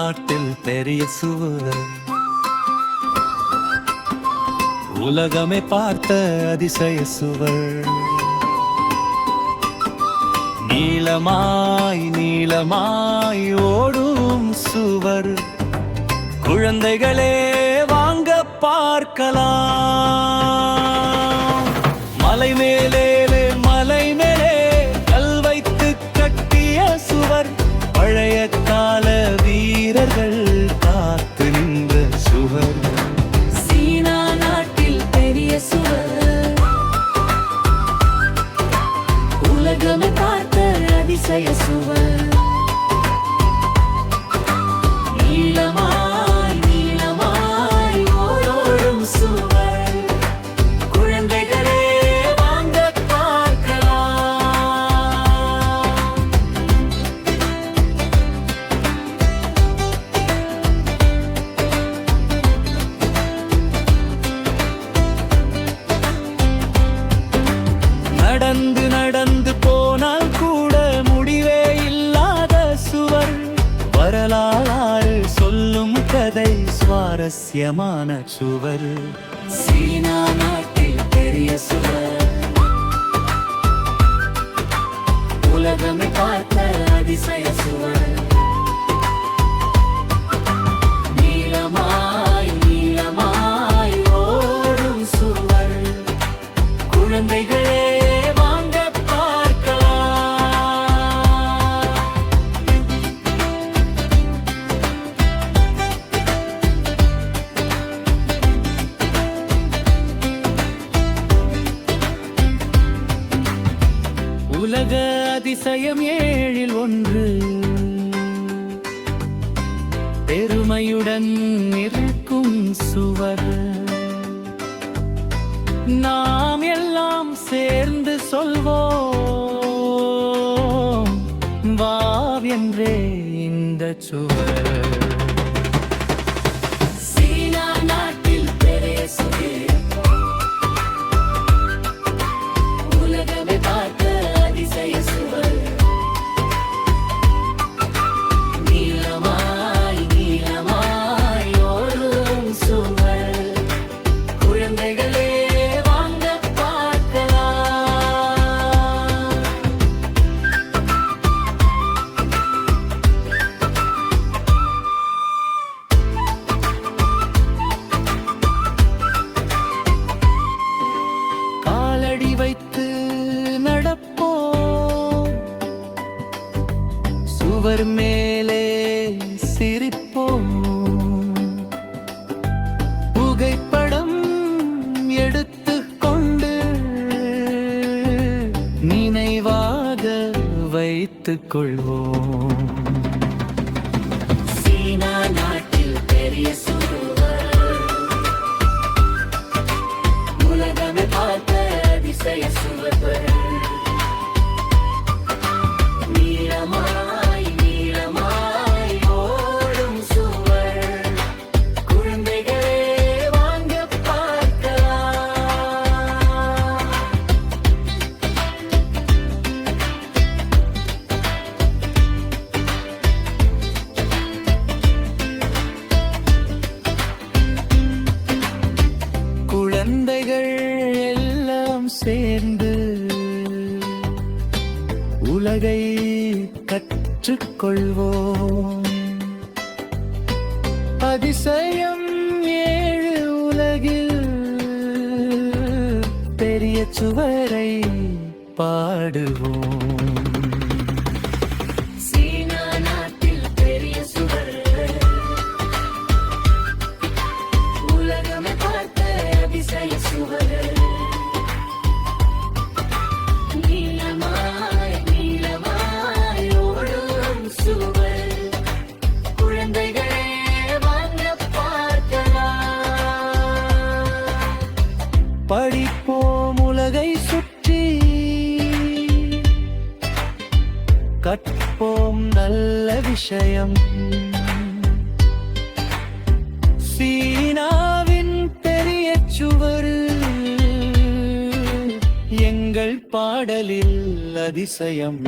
நாட்டில் பெரிய சுவர், உலகமே பார்த்த அதிசய சுவர். நீளமாய் நீளமாய் ஓடும் சுவர், குழந்தைகளே வாங்க பார்க்கலாம். மலை மேலே மலை மேலே கல் வைத்து கட்டிய சுவர், பழைய கால வீரர்கள் காத்து நின்ற சுவர். சீனா நாட்டில் பெரிய சுவர், உலகமே பார்த்த அதிசய சுவர். நீளமாய் நீளமாய் ஓடும் சுவர், குழந்தைகளே வாங்க பார்க்கலாம். நடந்து நடந்து போனால் கூட முடிவே இல்லாத சுவர், வரலாறு சொல்லும் கதை சுவாரஸ்யமான சுவர். சீனா நாட்டில் பெரிய சுவர், உலகமே பார்த்த அதிசய சுவர். நீளமாய் நீளமாய் ஓடும் சுவர், குழந்தைகளே வாங்க பார்க்கலாம். உலக அதிசயம் ஏழில் ஒன்று, பெருமையுடன் இருக்கும் சுவர். நாம் எல்லாம் சேர்ந்து சொல்வோம், வாவென்றே இந்த சுவர். சீனா நாட்டில் பெரிய சுவர், உலகமே பார்த்த அதிசய சுவர். நீளமாய் நீளமாய் ஓடும் சுவர், குழந்தைகளே வாங்க பார்க்கலாம். காலடி வைத்து நடப்போம், சுவர் மேலே சிரிப்போம், புகைப்படம் எடுத்துக்கொண்டு நினைவாக வைத்துக் கொள்வோம். சீனா நாட்டில் பெரிய சுவர், உலகமே பார்த்த அதிசய சுவர். நீளமாய் நீளமாய் ஓடும் சுவர், குழந்தைகளே வாங்க பார்க்கலாம். குழந்தைகள் எல்லாம் சேர்ந்து உலகை கற்றுக்கொள்வோம். அதிசயம் ஏழு உலகில் பெரிய சுவரை பாடுவோம். சீனா நாட்டில் பெரிய சுவர், உலகமே பார்த்த அதிசய சுவர். நீளமாய் நீளமாய் ஓடும் சுவர், குழந்தைகளே வாங்க பார்க்கலாம். படிப்போம் உலகை சுற்றி, கற்போம் நல்ல விஷயம். சீனாவின் பெரிய சுவர், எங்கள் பாடலில் அதிசயம்.